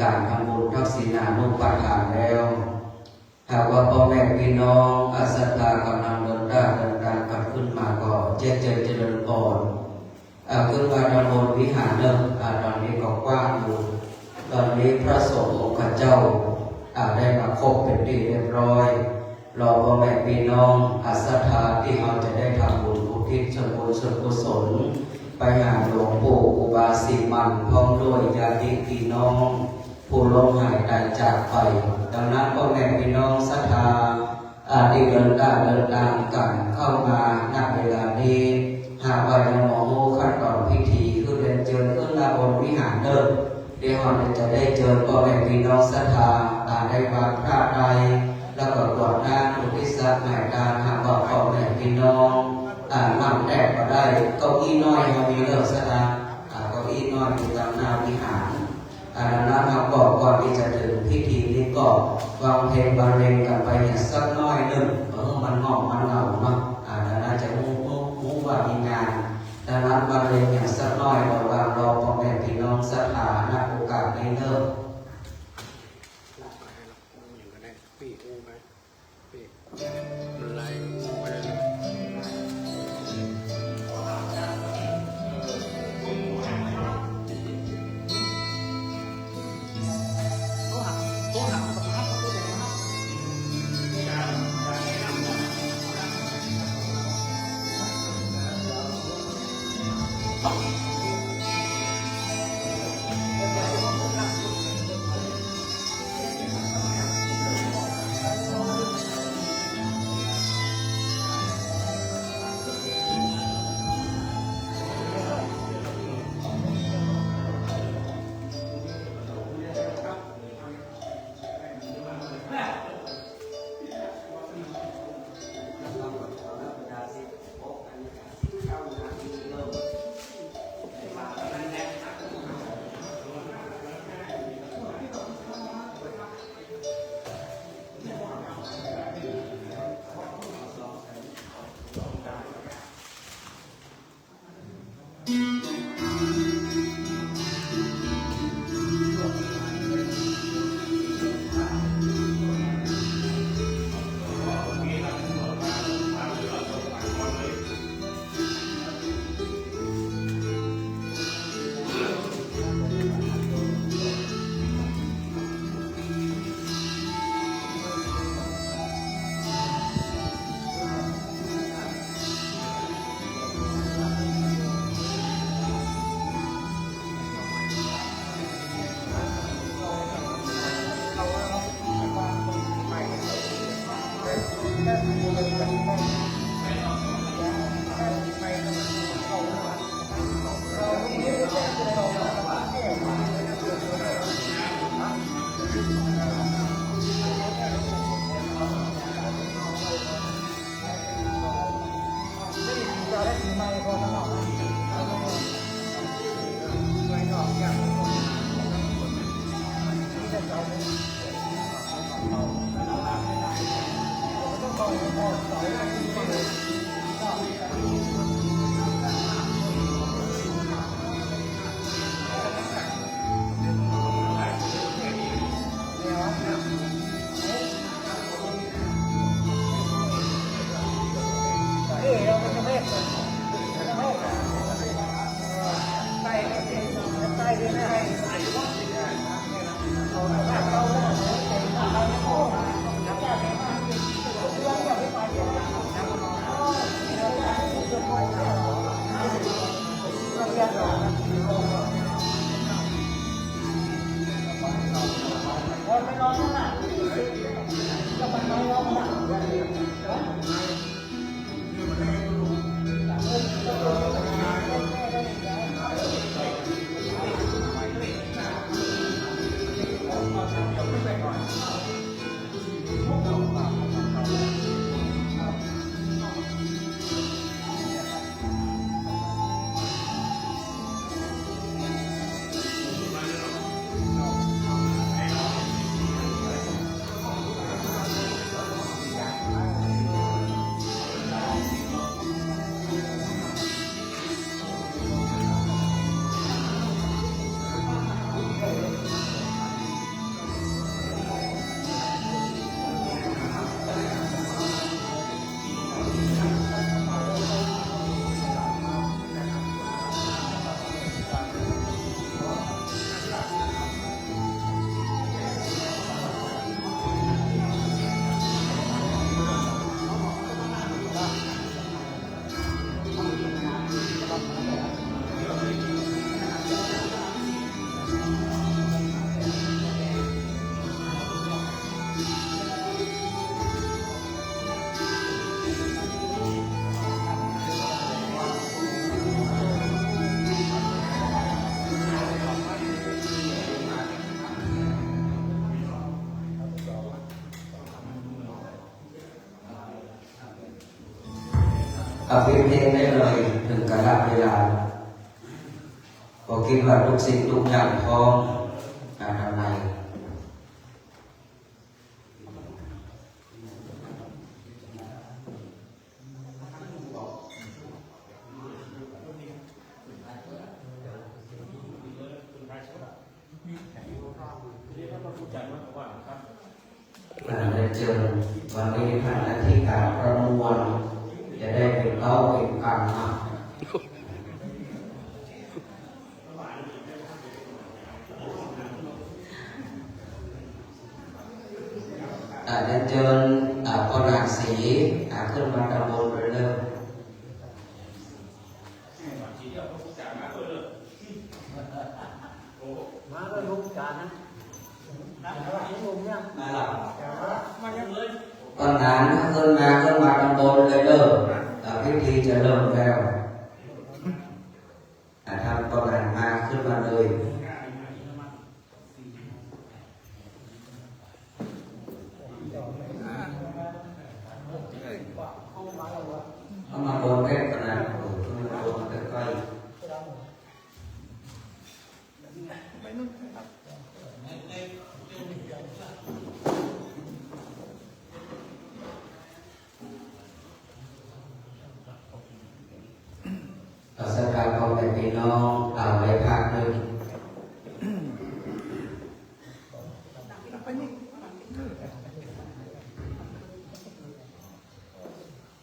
การทำบุญทักษิณานุปทานแล้วหากว่าพ่อแม่พี่น้องอาศรัทธากำลังเดินทางกลับขึ้นมาก็เจริญพรขึ้นมาดำรงวิหารเริ่มตอนนี้ก็กว้างอยู่ตอนนี้พระสงฆ์องค์เจ้าได้มาครบเป็นที่เรียบร้อยรอพ่อแม่พี่น้องอาศรัทธาที่เราจะได้ทำบุญอุทิศส่วนบุญส่วนกุศลไปหาหลวงปู่อุบาสิมันพร้อมด้วยญาติพี่น้องผู้ล้มหายตายจากไปดังนั้นพ่อแม่พี่น้องศรัทธาที่เดินทางกันเข้ามาณเวลานี้หากว่ายังมองขั้นตอนพิธีคือเดินเจิญขึ้นมาบนวิหารเดิมเดี๋ยวเราจะได้เจอพ่อแม่พี่น้องศรัทธาได้วางพระใดแล้วก็กรวดน้ำอุทิศหมายการหากว่าพ่อแม่พี่น้องนั่งแตกก็ได้เก้าอี้น้อยเรามีเลิกศรัทธาเก้าอี้น้อยอยู่ตามหน้าวิหารดังนั้นเราก่อนที่จะถึงพิธีนี้ก็วางเพลงบรรเลงกันไปเนี่ยสักน้อยหนึ่งมันงอกมันเหงาเนาะดังนั้นจะมุ่งว่ามีงานดังนั้นบรรเลงอย่างสักน้อยระหว่างรอพ่อแม่พี่น้องศรัทธาณโอกาสนี้เริ่ม เอาเพลงได้เลยถึงกระดาษเวลาบอกคิดว่าทุกสิ่งทุกอย่างพร้อมการทำในได้เจอวันนี้ผ่านหน้าที่การประมวลจะได้เป็นเล่าเป็นการมาได้เจอคนหาสีขึ้นมาดำบนไปเริ่มมาก็ลุกจานนะมาหลับตอนนั้นขึ้นมาดำบนเลยเริ่มพิธีจะเริ่มแล้วทำตอนนั้นมาขึ้นมาเลยเอามาบนเล็กขนาดมาบนใกล้สถานของพี่น้องเอาไว้พักหนึ่ง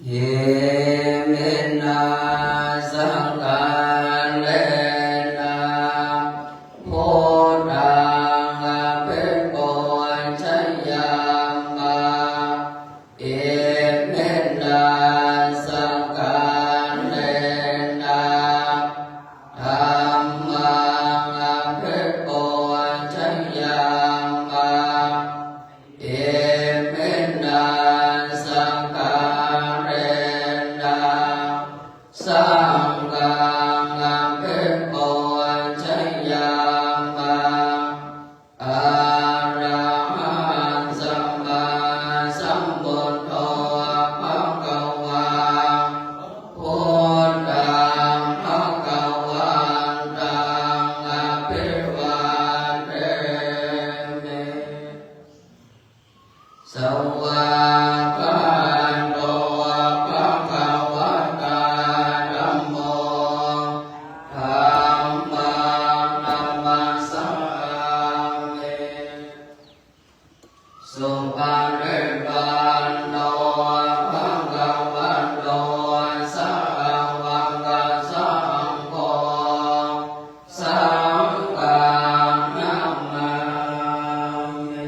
เยเมนะสังฆาเลนะโพธังเป็นโกชัยยามมาเอเมนะสังฆาเลนะธัมมังเป็นโกชัยยามมาเอเมนะสังฆาสังฆังเป็นโกชัยยามะอะระหังสัมมาสัมพุทโธภะคะวาพุทธังภะคะวันตังอะภิวาเทมิสวากขาโตภะคะวะตาธัมโมธัมมังนัมมัสสามิสุปฏิปันโนภะคะวะโตสาวกสังโฆสังฆังนัมมามิ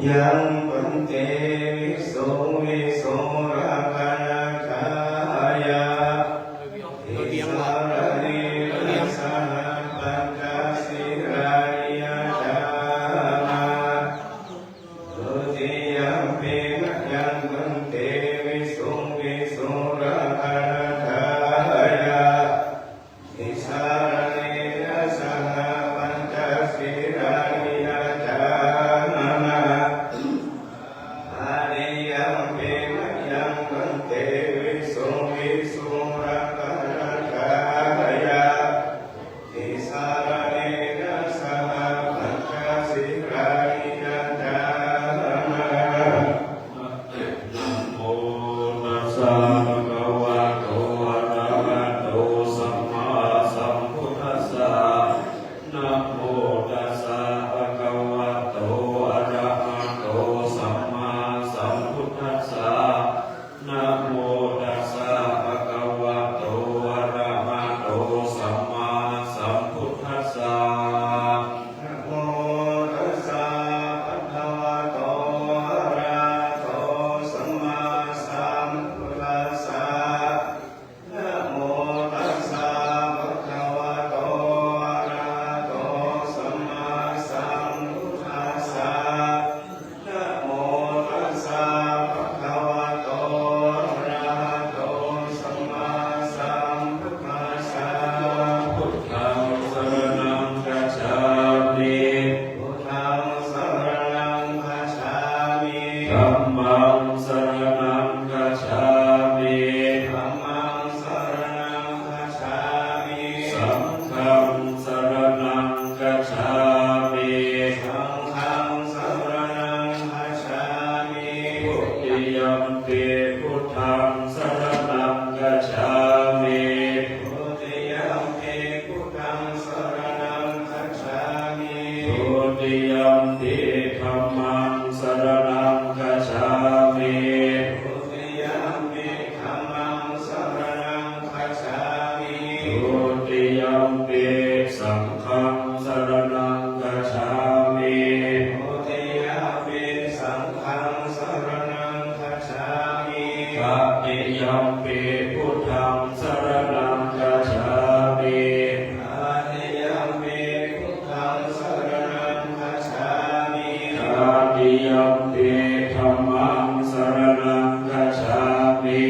ยังปัญเจวิโสวิโสระกานาคายาทิสารเนรสหปัญจสิรานิยจามาตุติยมปินะยังปัญเจวิโสวิโสระกานาคายาทิสารเนรสหปัญจสิรานิยจามา อานิยมปิ ยัมปิธัมมังสรณังคัจฉามิ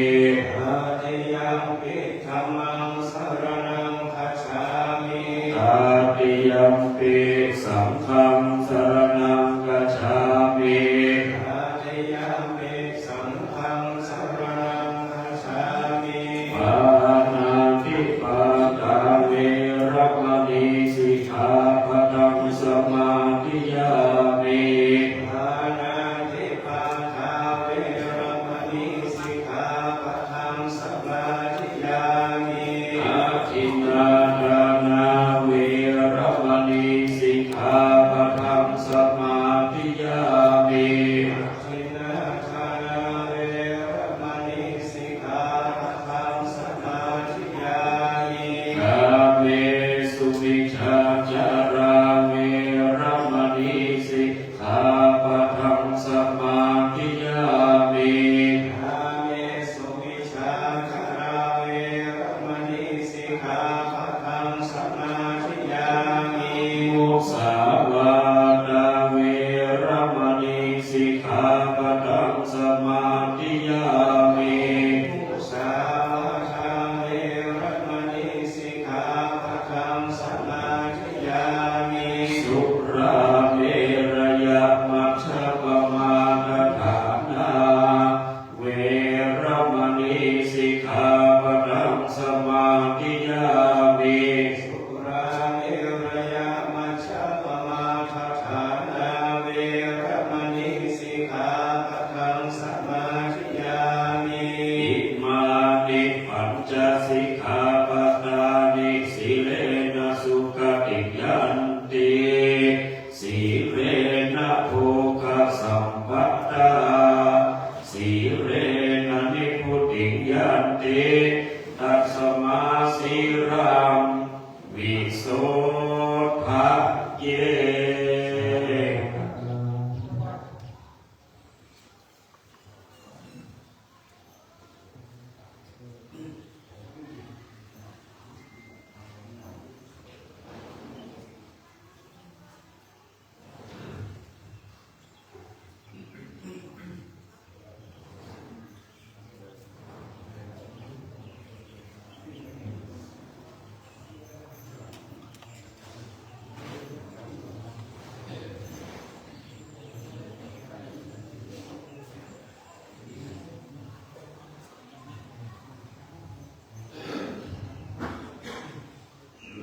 ตติยัมปิธัมมังสรณังคัจฉามิตติยัมปิสังฆังสรณังคัจฉามิตติยัมปิสังฆังสรณังคัจฉามิปานาติปาตาเวรมณีสิกขาปะทังสมาธิยามิปานาติปาตาเวรมณีสิกขาปะทังสมาธิยามิอาทินนาทานาเวรมณีสิกขาปะทังสมาธิยามิอาทินนาทานาเวรมณีสิกขาปะทังสมาธิยามิกาเมสุมิจฉาจาราเวรมณีสิกขาปะทังสมาธิยามิกาเมสุมิจฉาจาราเวรมณีสิกขาปะทังสมาธิยามิมุสาวาทาเวรมณีสิกขาปะทังสมาธิยามิมุสาวาทาเวรมณีสิกขาปะทังสมาธิยามิสุราเมรยมัชฌัปมาทฐานาเวรมณีสิกขาปะทังสมาธิยามิสุราเมรยมัชฌัปมาทฐานาเวรมณีสิกขาปะทังสมาธิยามิอิมานิปัญจสิกขาปทานิสีเลนะสุขติยันติสีเลนะโภคสัมปัตตาสีเลนะนิพุติยันติตัสมาสีรังวิโสภะเย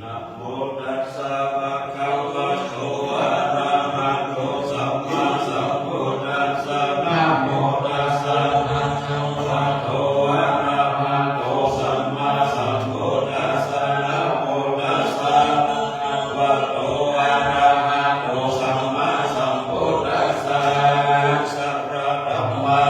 นะโมตัสสะภะคะวะโตอะระหะโตสัมมาสัมพุทธัสสะนะโมตัสสะภะคะวะโตอะระหะโตสัมมาสัมพุทธัสสะนะโมตัสสะภะคะวะโตอะระหะโตสัมมาสัมพุทธัสสะสัพพะธัมมา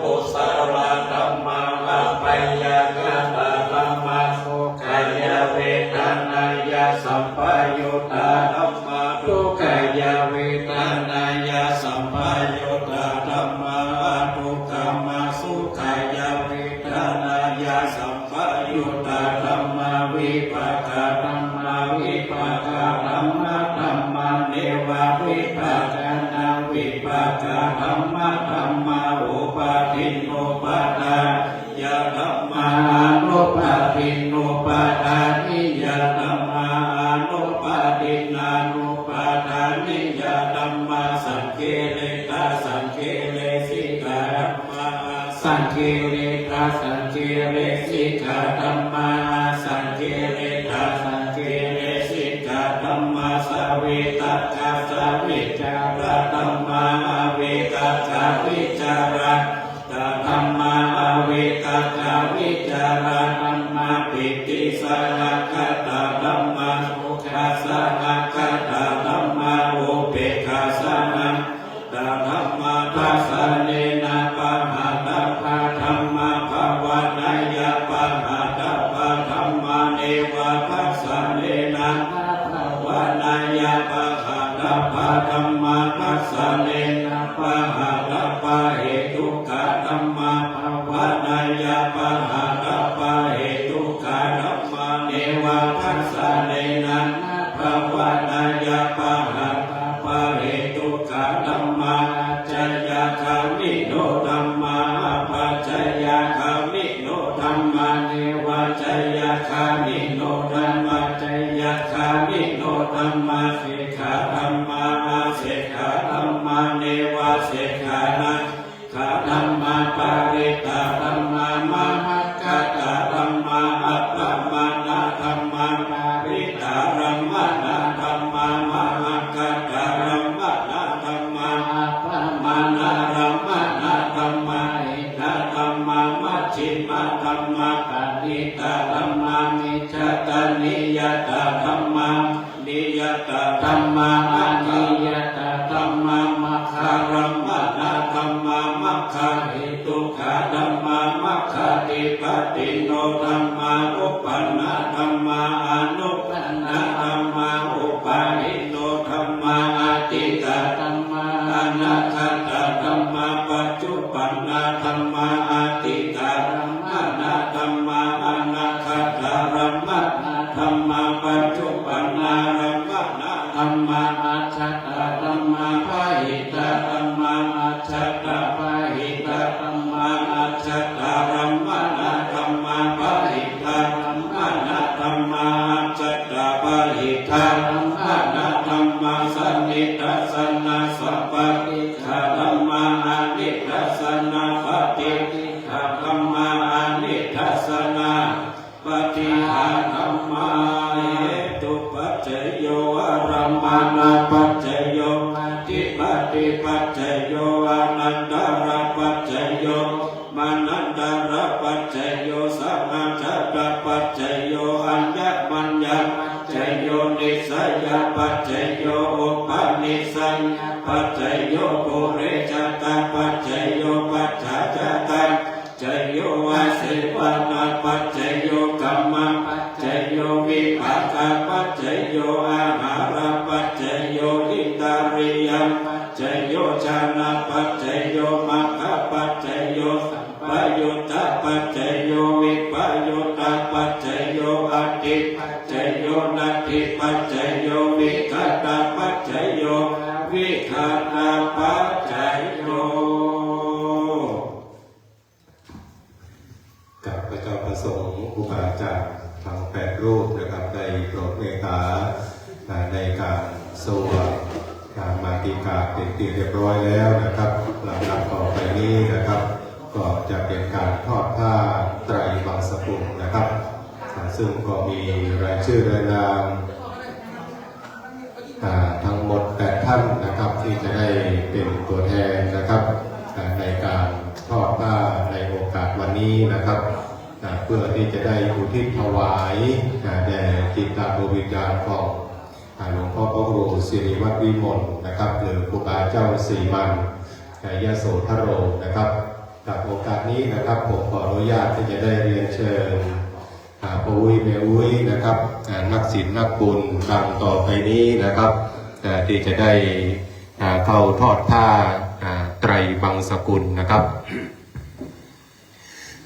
กุศลธัมมังอัปปยากตะธัมมังสุขายเวทนายาสัมปยุตตาธัมมาทุกขายเวทนายาสัมปยุตตาธัมมาทุกขมาสุขายเวทนายาสัมปยุตตาธัมมาวิปัสสนาธัมมาวิปัสสนาธัมมาธัมมาเนวะวิปัสสนาวิปัสสนาธัมมาธัมมาอุปาทินโนปัฏฐายะธัมมานุปาทินโนปัฏฐานิยะธัมมานุปาทินานุปาทานิยะธัมมาสังเคเลตาสังเคเลสิกขาธัมมาสังเคเลตาสังเคเลสิกขาธัมมาสังเคเลตาสังเคเลสิกขาธัมมาสเวตัสสะสวิจาระธัมมาเวตัสสะวิจาระธัมมาเวตัสสะวิจาระธัมมาปิติสหัคตะธัมมาสุขัสสะหัคตะธัมมาอุเบกขาสนะธัมมาทัสสะเนนะปะหะตะภะธัมมาภวะนายะปะหะตะภะธัมมาเนวะทัสสะเนนะภวะนายะปะหะตะภะธัมมาทัสสะเนนะปะหะตะภะเหตุกะธัมมาภวะนายะปะหะตะภะเหตุกะธัมมาเนวะทัสสะเนนะภวะนายะปะหะตะภะเหตุกะธัมมาจ กขาธัมมาเนวะเสกขานังขาธัมมาปาริตาธัมมามาหักขะตาธัมมาอัปปมานาธัมมาปาริตารัมมานาธัมมามาหักขะตารัมมานาธัมมาอัปปมานารัมมานาธัมมาอิตาธัมมามัชฌิมาธัมมาปาริตาธัมมามิจฉาตานิยตาธัมมานิยตาธัมมาอนิยตาธัมมามัคคารัมมานาธัมมามัคคาหิทุกขาธัมมามัคคาติปติโนธัมมาอุปนาธัมมาอนุปนาธัมมาอุปาหิโนธัมมาอาติตาธัมมาอนาคตาธัมมาปัจจุปันนาธัมมาอาติตาธัมมานาธัมมาอนาคตารัมมานาธัมมาปัจจุปันนารัมมานาธัมมาอาชัตตาธัมมาภาหิตาธัมมาอาชัตตาภาหิตาธัมมาอาชัตตารัมมานาธัมมาภาหิตารัมมานาธัมมาอาชัตตาภาหิตารัมมานาธัมมาสันนิทัสสนาสัพพะติขาธัมมาอานิทัสสนาสัพพิติขาธัมมาอานิทัสสนาปฏิหาธัมมาเหตุปัจจโยอารัมมานาปัจจโยติปฏิปัจจโยอานันตระปัจจโยมานันตระปัจจโยสัมมาจัตตปัจจโยอัญญมัญญปัจจโยนิสัยปัจจโยอุปาณิสัยปัจจโยปุเรจตาปัจจโยปัจจจตาจโยอาศิวนาปัจจโยกัมมังปัจจโยวิภากาปัจจโยอาหาราปัจจโยอินทาริยัมปัจจโยชานะปัจจโยมัคคะปัจจโยสัมปยุตตะปัจจโยวิปยุตตะปัจจโยอติปัจจโยนัตถิปัจจโยวิคัตตาปัจจโยวิคัตตาปัจจโยกับพระเจ้าประสงค์ครูบาอาจารย์ทั้ง8รูปนะครับได้โปรดเมตตาในการสวดมาติกาเป็นที่เรียบร้อยแล้วนะครับลำดับต่อไปนี้นะครับก็จะเป็นการทอดผ้าไตรบังสกุลนะครับซึ่งก็มีรายชื่อรายนามทั้งหมด8ท่านนะครับที่จะได้เป็นตัวแทนนะครับในการทอดผ้าในโอกาสวันนี้นะครับเพื่อที่จะได้อุทิศถวายแด่จิตตดวงวิญญาณของหลวงพ่อพระครูสิริวัฒน์วิมลนะครับหรือครูบาเจ้าศรีมันยโสธโรนะครับกับโอกาสนี้นะครับผมขออนุญาตที่จะได้เรียนเชิญพ่ออุ้ยแม่อุ้ยนะครับนักศิลป์นักบุญดังต่อไปนี้นะครับที่จะได้เข้าทอดผ้าไตรบังสกุลนะครับ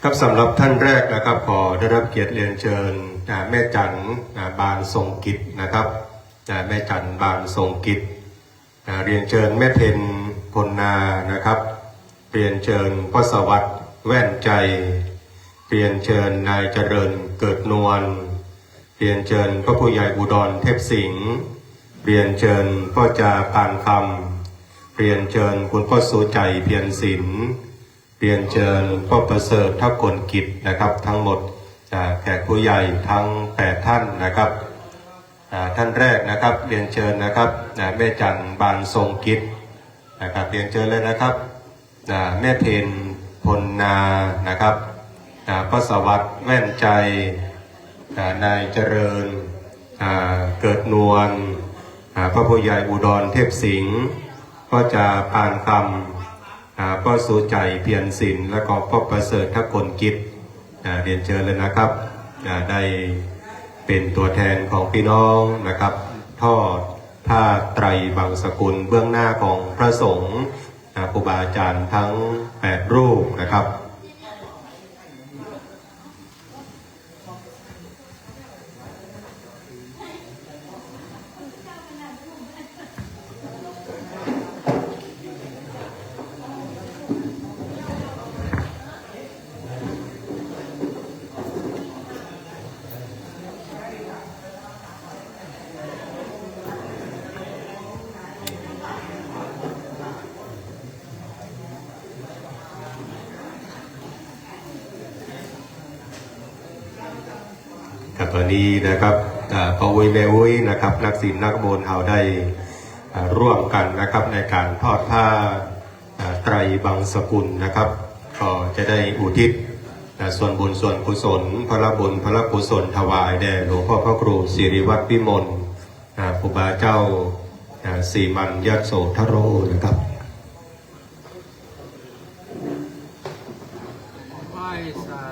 ครับสำหรับท่านแรกนะครับขอได้รับเกียรติเรียนเชิญแม่จันบานทรงกิจนะครับแม่จันบานทรงกิจเรียนเชิญแม่เพ็ญพลนานะครับเรียนเชิญพ่อสวัสดิ์แว่นใจเรียนเชิญนายเจริญเกิดนวลเรียนเชิญพระผู้ใหญ่อุดรเทพสิงห์เรียนเชิญพ่อจาปานคำเรียนเชิญคุณพ่อสุใจเพียรศิลป์เรียนเชิญพ่อประเสริฐทักกลกิจนะครับทั้งหมดแขกผู้ใหญ่ทั้ง8ท่านนะครับท่านแรกนะครับเรียนเชิญนะครับแม่จันบานทรงกิจนะครับเรียนเชิญเลยนะครับแม่เพ็ญพลนานะครับพระสวัสดิ์แว่นใจนายเจริญเกิดนวลพระผู้ใหญ่อุดรเทพสิงห์ก็จะปานคำก็สุใจเพียรศิลป์และก็พ่อประเสริฐทักกลกิจเรียนเชิญเลยนะครับได้เป็นตัวแทนของพี่น้องนะครับทอดผ้าไตรบังสกุลเบื้องหน้าของพระสงฆ์ครูบาอาจารย์ทั้ง8รูปนะครับ ข ตอนนี้นะครับพ่ออุ้ยแม่อุ้ยนะครับนักศิลป์นักโบนเฮาได้ร่วมกันนะครับในการทอดผ้าไตรบังสกุลนะครับก็จะได้อุทิศส่วนบุญส่วนกุศลพระบุญพระกุศลถวายแด่หลวงพ่อพระครูสิริวัฒน์วิมลครูบาเจ้าสีมันยัดโสทโรนะครับไหว้สา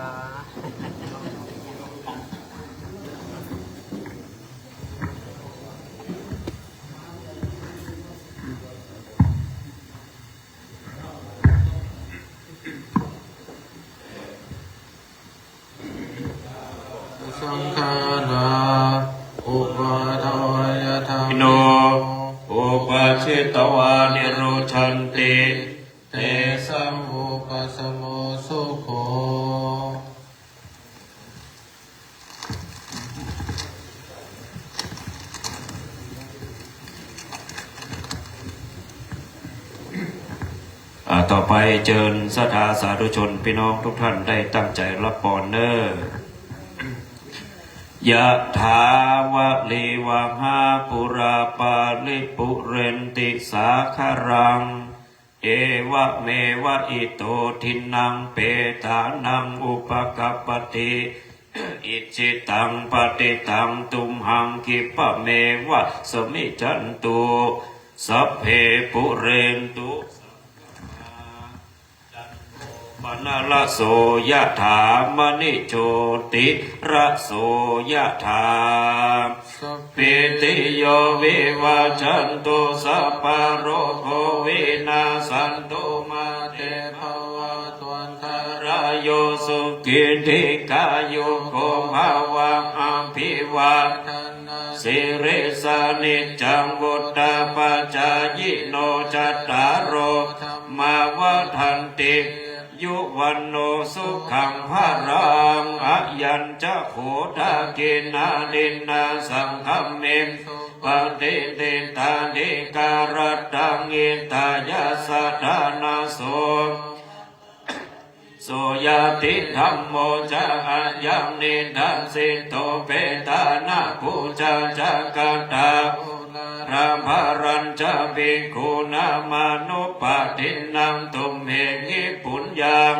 สังฆานาอุปาทวยธรรมโนอุปชิตวานิโรชันติเตสัมอุปสมโมสุโขต่อไปเชิญศรัทธาสาธุชนพี่น้องทุกท่านได้ตั้งใจรับพรเนอยะถาวะลิวะหาปุราปาลิปุเรนติสาคารังเอวะเมวะอิโตทินังเปตานังอุปกัปปติอิจิตังปฏิตังตุมหังคิปะเมวะสมิจันตุสัพเพปุเรนตุมนาลโสยะถามณิโชติระโสยะถาปิติโยวิวัจจันตุสัพพะโรโควินาสันตุมาเตภวัตวันตรายโยสุขิติกายุโกภาวะอัมภิวัตนาสิริสานิจังวุตตาปัจจายโนจัตตารโรธรรมาวัฏันติยุวันโนสุขังภารังอายัญจะโขทากินาดินนาสังฆเมมปฏิเตตาดิการตังอิตายาสัทานาโสโสยติธรรมโมจะอายังนิทัสสิโตเปตานาภูจาจักตาพระภรัญจะภิกขุนามานุปทินังตุมเหหิปุญญัง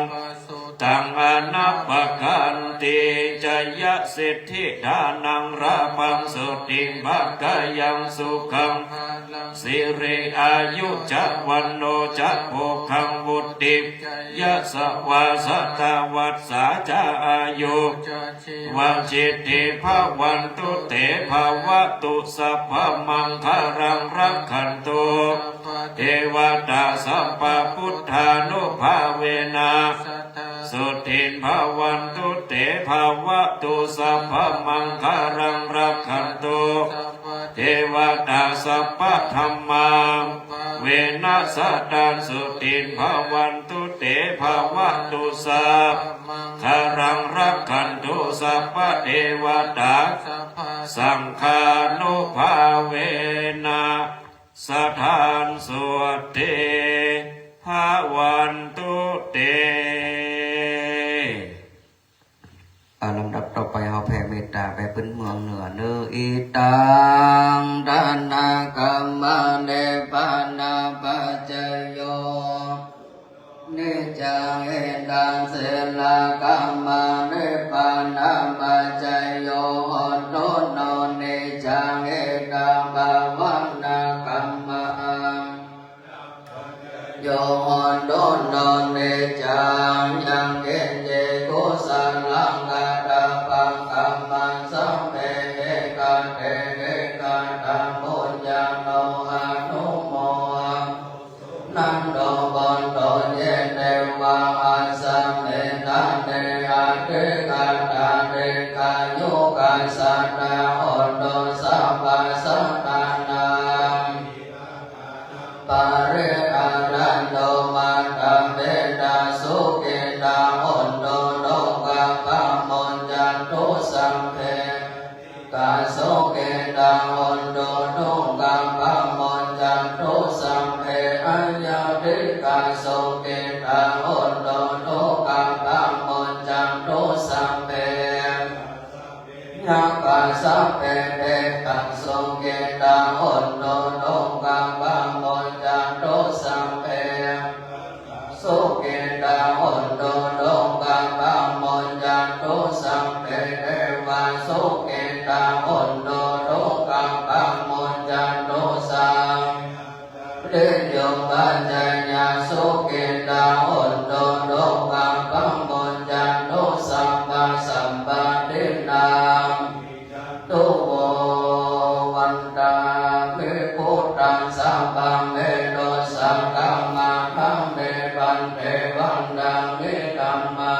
ตังอนัปปะกันติจยสิทธิทานังราปังสุติภักกายังสุขังสิริอายุจะวันโนจะโภคังวุติยะสวาสตาวัสสาจะอายุวันจิตติภาวันตุเตภาวะตุสัพพมังคารังรักขันตุเทวตาสัพพพุทธานุภาเวนะสุทินภาวันตุเตภาวะตุสัพพมังคารังรักขันตุเทวตาสัพพธรรมาเวนัสตานสุทินภาวันตุเตภาวะตุสัพคารังรักขันตุสัพพเทวตาสังฆานุภาเวนะสถานสวดเตภาวันตุเตลำดับต่อไปเราแผ่เมตตาไปพื้นเมืองเหนือเนออิตังดานากรรมเนปานาปัจจโยนิจังเอตังเสลากรรมเนปานาปัจจโยหนโตโนนิจังเอตังภาวันนากรรมโยหนโตโนนิจังยังเกเจกุสัลลังกาตาปังกัมมังสัมเปเอกัเตเอกัตังโมญาโนอนุโมนันโตบอนโตเยเตวังอาสัมเมตาเตอาเตกาตาเตกายุกาสัตตาโอโตสัพพสัตตานังปาริอารันโตมาตัมเบตาสุขิตาโอนโตโลกะปะมนจันตุสัมเพกาสุขิตาโอนโตโลกะปะมนจันตุสัมเพอัญญาติกาสุขิตาโอนโตโลกะปะมนจันตุสัมเพยะ สัพเพเตตัสสุเกตังหุนโตโลกังบังโมจันโตสัมเพสุเกตังหุนโตโลกังบังโมจันโตสัมเพเทวาสุเกตังหุนโตโลกังบังโมจันโตสัมเพโยปัญญญาสุเกตังหุนโตโลกังบังโมจันโตสัมปะสัมปะเทนังตุโววันตาภิกขุตังสัพพังเมโตสังฆังมาทังเมปันเทวันดังเมตัมมา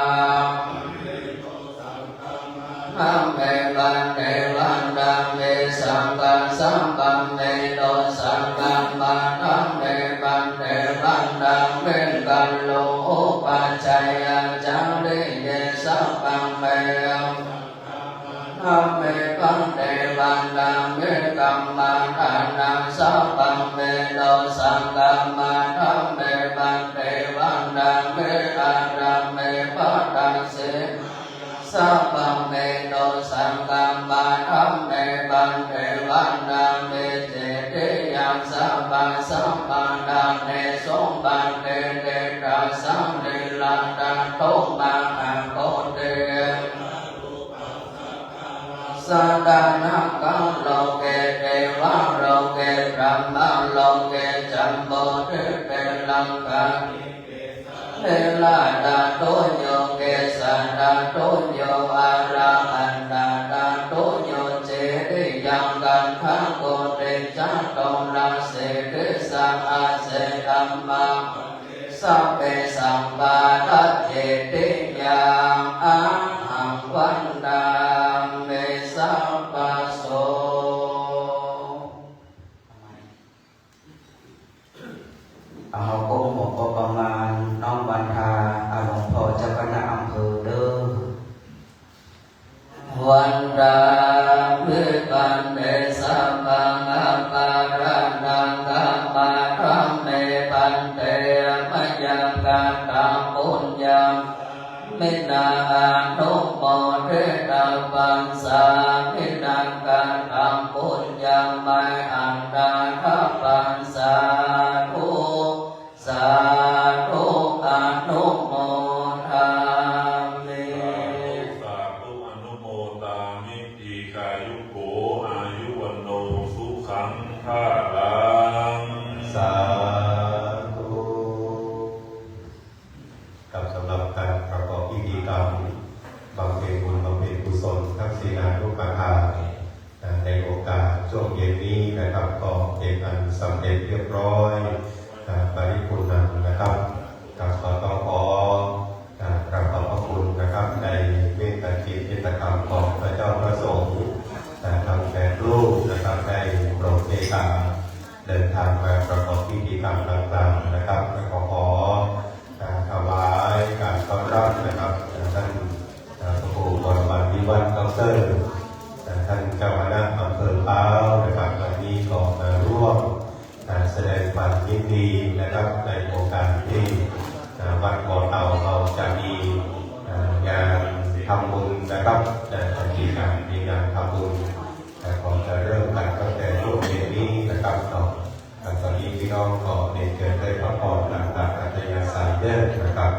ทังเมปันเทวันดังเมสังฆังสัพพังเมโตสังฆังมาทังเมปันเทวันดังเมกัลโลอุปัจจัยจังริเยสัพพังเมธัมเมปันเทวันดังเมกัมมาทานังสัพพังเมโตสังฆังมาธัมเมปันเทวันดังเมอารัมเมปัตตังเสสัพพังเมโตสังฆังมาธัมเมปันเทวันดังเมเจติยังสัพพะสัมปันดังเนสมปันเตเตระสังเนลันตันโตมาอังโคเตสัตตานักขังโลเกเทวะโลเกพรหมโลเกจัมโบเทเตลังกังเทลาดาโตโยเกสัตตาโตโยอาราหันดาดาโตโยเจริยังกันทังโกเตจัตตงลาเสเตสังอาเสตัมมังสัพเพสัมปาทัจเจติยังอาหังวันดาเมสัพพโสเอาก้มหัวก็ประมาณน้องบรรทาหลวงพ่อเจ้าคณะอำเภอเด้อวันดาภิปันเตสัพพังอปารานังกัมมาธัมเมปันเตมะยังกันตังปุญญังมินาอานุโมเทตาปังสามินังกันตังปุญญังไมอันดาทัพปังสาธุสาธุอนุโมทามิ สาธุอนุโมทามิทีกายุโกอายุวันโนสุขังภาลัง สาธุกับสำหรับการประกอบพิธีกรรมบำเพ็ญบุญบำเพ็ญกุศลทั้งศีลานุปทานในโอกาสช่วงเย็นนี้นะครับก็เป็นอันสำเร็จเรียบร้อยปริภูรณ์นะครับกับขอต้องขอกราบขอบพระคุณนะครับในเมตตาจิตเมตตากรรมของพระเจ้าพระสงฆ์ทางแก่ลูกนะครับได้โปรดเมตตาเดินทางมาประกอบพิธีกรรมต่างๆนะครับและขอถวายการต้อนรับนะครับท่านพระครูบรมวิวัฒน์ดร.ท่านเจ้าคณะอำเภอพร้าวนะครับวันนี้ก็มาร่วมแสดงความยินดีนะครับในโอกาสที่วัดบ่อเต่าเราจะมีงานทำบุญนะครับมีงานทำบุญก่อนจะเริ่มกันตั้งแต่ช่วงเย็นนี้นะครับตอนนี้พี่น้องก็เรียนเชิญได้พักผ่อนหลังจากอัธยาศัยเดินนะครับ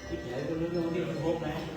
ที่ไหนก็รู้ที่มันพบนะ